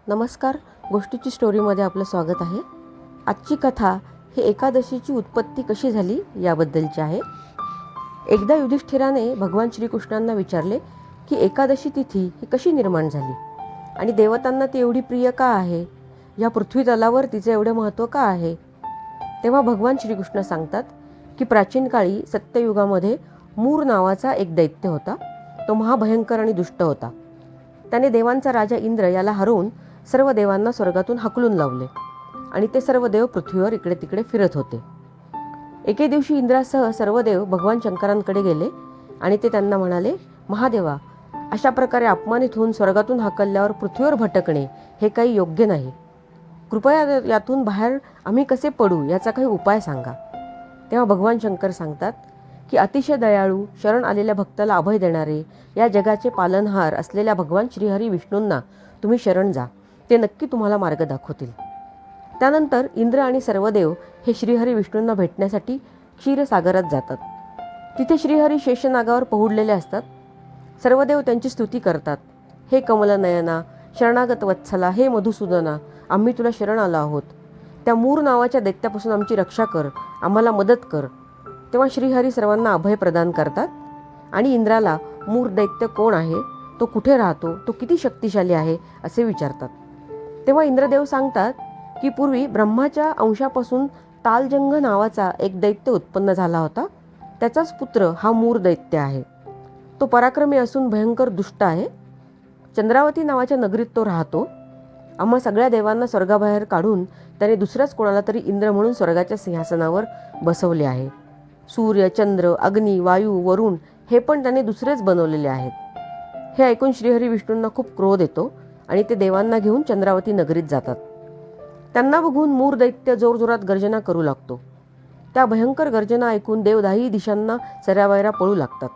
नमस्कार. गोष्टीची स्टोरीमध्ये आपलं स्वागत आहे. आजची कथा ही एकादशीची उत्पत्ती कशी झाली याबद्दलची आहे. एकदा युधिष्ठिराने भगवान श्रीकृष्णांना विचारले की एकादशी तिथी ही कशी निर्माण झाली आणि देवतांना ती एवढी प्रिय का आहे, या पृथ्वी तलावर तिचे एवढे महत्त्व का आहे. तेव्हा भगवान श्रीकृष्ण सांगतात की प्राचीन काळी सत्ययुगामध्ये मूर नावाचा एक दैत्य होता. तो महाभयंकर आणि दुष्ट होता. त्याने देवांचा राजा इंद्र याला हरवून सर्व देवांना स्वर्गातून हाकलून लावले आणि ते सर्व देव पृथ्वीवर इकडे तिकडे फिरत होते. एके दिवशी इंद्रासह सर्व देव भगवान शंकरांकडे गेले आणि ते त्यांना म्हणाले, महादेवा, अशा प्रकारे अपमानित होऊन स्वर्गातून हाकलल्यावर पृथ्वीवर भटकणे हे काही योग्य नाही. कृपया यातून बाहेर आम्ही कसे पडू याचा काही उपाय सांगा. तेव्हा भगवान शंकर सांगतात की अतिशय दयाळू, शरण आलेल्या भक्ताला अभय देणारे, या जगाचे पालनहार असलेल्या भगवान श्रीहरी विष्णूंना तुम्ही शरण जा. ते नक्की तुम्हाला मार्ग दाखवतील. त्यानंतर इंद्र आणि सर्व देव हे श्रीहरी विष्णूंना भेटण्यासाठी क्षीरसागरात जातात. तिथे श्रीहरी शेषनागावर पहुडलेले असतात. सर्व देव त्यांची स्तुती करतात. हे कमलनयना, शरणागत वत्सला, हे मधुसूदना, आम्ही तुला शरण आलो आहोत. त्या मूर नावाच्या दैत्यापासून आमची रक्षा कर, आम्हाला मदत कर. तेव्हा श्रीहरी सर्वांना अभय प्रदान करतात आणि इंद्राला मूर दैत्य कोण आहे, तो कुठे राहतो, तो किती शक्तिशाली आहे असे विचारतात. तेव्हा इंद्रदेव सांगतात की पूर्वी ब्रह्माच्या अंशापासून तालजंग नावाचा एक दैत्य उत्पन्न झाला होता. त्याचाच पुत्र हा मूर दैत्य आहे. तो पराक्रमी असून भयंकर दुष्ट आहे. चंद्रावती नावाच्या नगरीत तो राहतो. आम्हा सगळ्या देवांना स्वर्गाबाहेर काढून त्याने दुसऱ्याच कोणाला तरी इंद्र म्हणून स्वर्गाच्या सिंहासनावर बसवले आहे. सूर्य, चंद्र, अग्नी, वायू, वरुण हे पण त्याने दुसरेच बनवलेले आहेत. हे ऐकून श्रीहरी विष्णूंना खूप क्रोध येतो आणि ते देवांना घेऊन चंद्रावती नगरीत जातात. त्यांना बघून मूर दैत्य जोरजोरात गर्जना करू लागतो. त्या भयंकर गर्जना ऐकून देव दाही दिशांना सऱ्यावैरा पळू लागतात.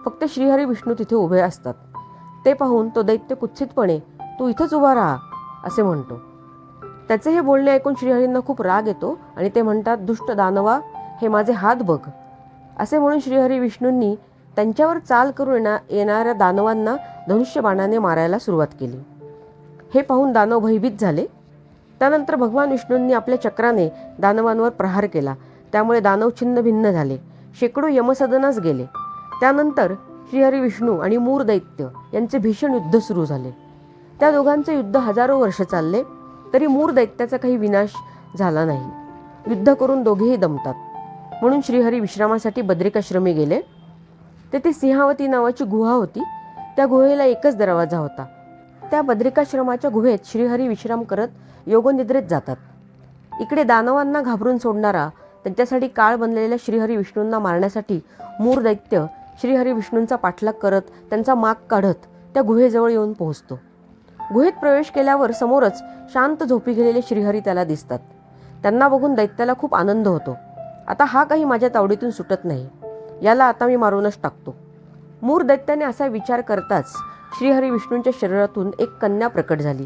फक्त श्रीहरी विष्णू तिथे उभे असतात. ते पाहून तो दैत्य कुत्सितपणे, तू इथंच उभा राहा असे म्हणतो. त्याचे हे बोलणे ऐकून श्रीहरींना खूप राग येतो आणि ते म्हणतात, दुष्ट दानवा, हे माझे हात बघ. असे म्हणून श्रीहरी विष्णूंनी त्यांच्यावर चाल करून येणाऱ्या दानवांना धनुष्यबाणाने मारायला सुरुवात केली. हे पाहून दानव भयभीत झाले. त्यानंतर भगवान विष्णूंनी आपल्या चक्राने दानवांवर प्रहार केला. त्यामुळे दानव छिन्नभिन्न झाले. शेकडो यमसदनास गेले. त्यानंतर श्रीहरी विष्णू आणि मूर दैत्य यांचे भीषण युद्ध सुरू झाले. त्या दोघांचे युद्ध हजारो वर्ष चालले तरी मूर दैत्याचा काही विनाश झाला नाही. युद्ध करून दोघेही दमतात. म्हणून श्रीहरी विश्रामासाठी बद्रिकाश्रमी गेले. तेथे सिंहावती नावाची गुहा होती. त्या गुहेला एकच दरवाजा होता. त्या बद्रिकाश्रमाच्या गुहेत श्रीहरी विश्राम करत योगनिद्रेत जातात. इकडे दानवांना घाबरून सोडणारा, त्यांच्यासाठी काळ बनलेल्या श्रीहरी विष्णूंना मारण्यासाठी मूर दैत्य श्रीहरी विष्णूंचा पाठलाग करत त्यांचा माग काढत त्या गुहेजवळ येऊन पोहोचतो. गुहेत प्रवेश केल्यावर समोरच शांत झोपी गेलेले श्रीहरी त्याला दिसतात. त्यांना बघून दैत्याला खूप आनंद होतो. आता हा काही माझ्या तावडीतून सुटत नाही, याला आता मी मारूनच टाकतो. मूर दैत्याने असा विचार करताच श्रीहरी विष्णूंच्या शरीरातून एक कन्या प्रकट झाली.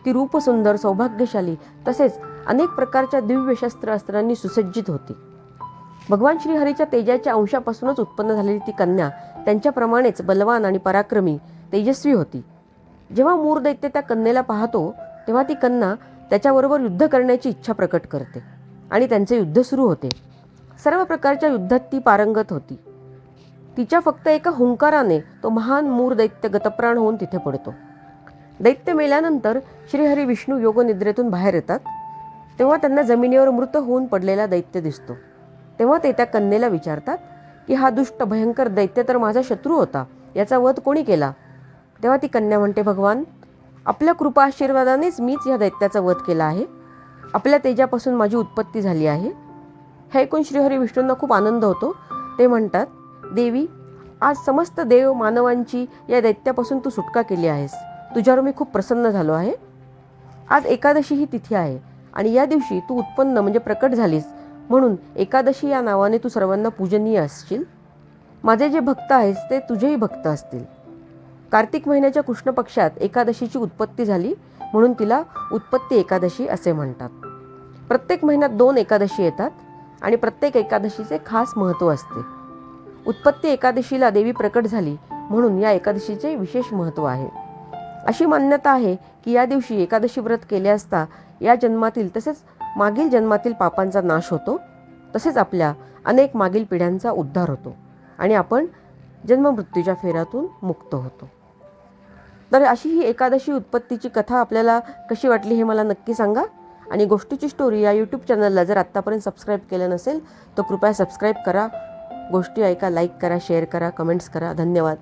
ती रूपसुंदर, सौभाग्यशाली तसेच अनेक प्रकारच्या दिव्य शस्त्र अस्त्रांनी सुसज्जित होती. भगवान श्रीहरीच्या तेजाच्या अंशापासूनच उत्पन्न झालेली ती कन्या त्यांच्याप्रमाणेच बलवान आणि पराक्रमी, तेजस्वी होती. जेव्हा मूर दैत्य त्या कन्येला पाहतो तेव्हा ती कन्या त्याच्याबरोबर युद्ध करण्याची इच्छा प्रकट करते आणि त्यांचे युद्ध सुरू होते. सर्व प्रकारच्या युद्धात ती पारंगत होती. तिच्या फक्त एका हुंकाराने तो महान मूर दैत्य गतप्राण होऊन तिथे पडतो. दैत्य मेल्यानंतर श्रीहरी विष्णू योगनिद्रेतून बाहेर येतात. तेव्हा त्यांना जमिनीवर मृत होऊन पडलेला दैत्य दिसतो. तेव्हा ते त्या कन्येला विचारतात की हा दुष्ट भयंकर दैत्य तर माझा शत्रू होता, याचा वध कोणी केला. तेव्हा ती कन्या म्हणते, भगवान, आपल्या कृपा आशीर्वादानेच मीच या दैत्याचा वध केला आहे. आपल्या तेजापासून माझी उत्पत्ती झाली आहे. हे ऐकून श्रीहरी विष्णूंना खूप आनंद होतो. ते म्हणतात, देवी, आज समस्त देव मानवांची या दैत्यापासून तू सुटका केली आहेस. तुझ्यावर मी खूप प्रसन्न झालो आहे. आज एकादशी ही तिथी आहे आणि या दिवशी तू उत्पन्न म्हणजे प्रकट झालीस, म्हणून एकादशी या नावाने तू सर्वांना पूजनीय असशील. माझे जे भक्त आहेस ते तुझेही भक्त असतील. कार्तिक महिन्याच्या कृष्ण पक्षात एकादशीची उत्पत्ती झाली म्हणून तिला उत्पत्ती एकादशी असे म्हणतात. प्रत्येक महिन्यात 2 एकादशी येतात आणि प्रत्येक एकादशीचे खास महत्त्व असते. उत्पत्ती एकादशीला देवी प्रकट झाली म्हणून या एकादशीचे विशेष महत्त्व आहे. अशी मान्यता आहे की या दिवशी एकादशी व्रत केले असता या जन्मातील तसेच मागील जन्मातील पापांचा नाश होतो, तसेच आपल्या अनेक मागील पिढ्यांचा उद्धार होतो आणि आपण जन्ममृत्यूच्या फेऱ्यातून मुक्त होतो. तर अशी ही एकादशी उत्पत्तीची कथा आपल्याला कशी वाटली हे मला नक्की सांगा. आणि गोष्टीची स्टोरी या यूट्यूब चॅनलला जर आत्तापर्यंत सबस्क्राईब केलं नसेल तर कृपया सबस्क्राईब करा. गोष्टी ऐका, लाईक करा, शेअर करा, कमेंट्स करा. धन्यवाद.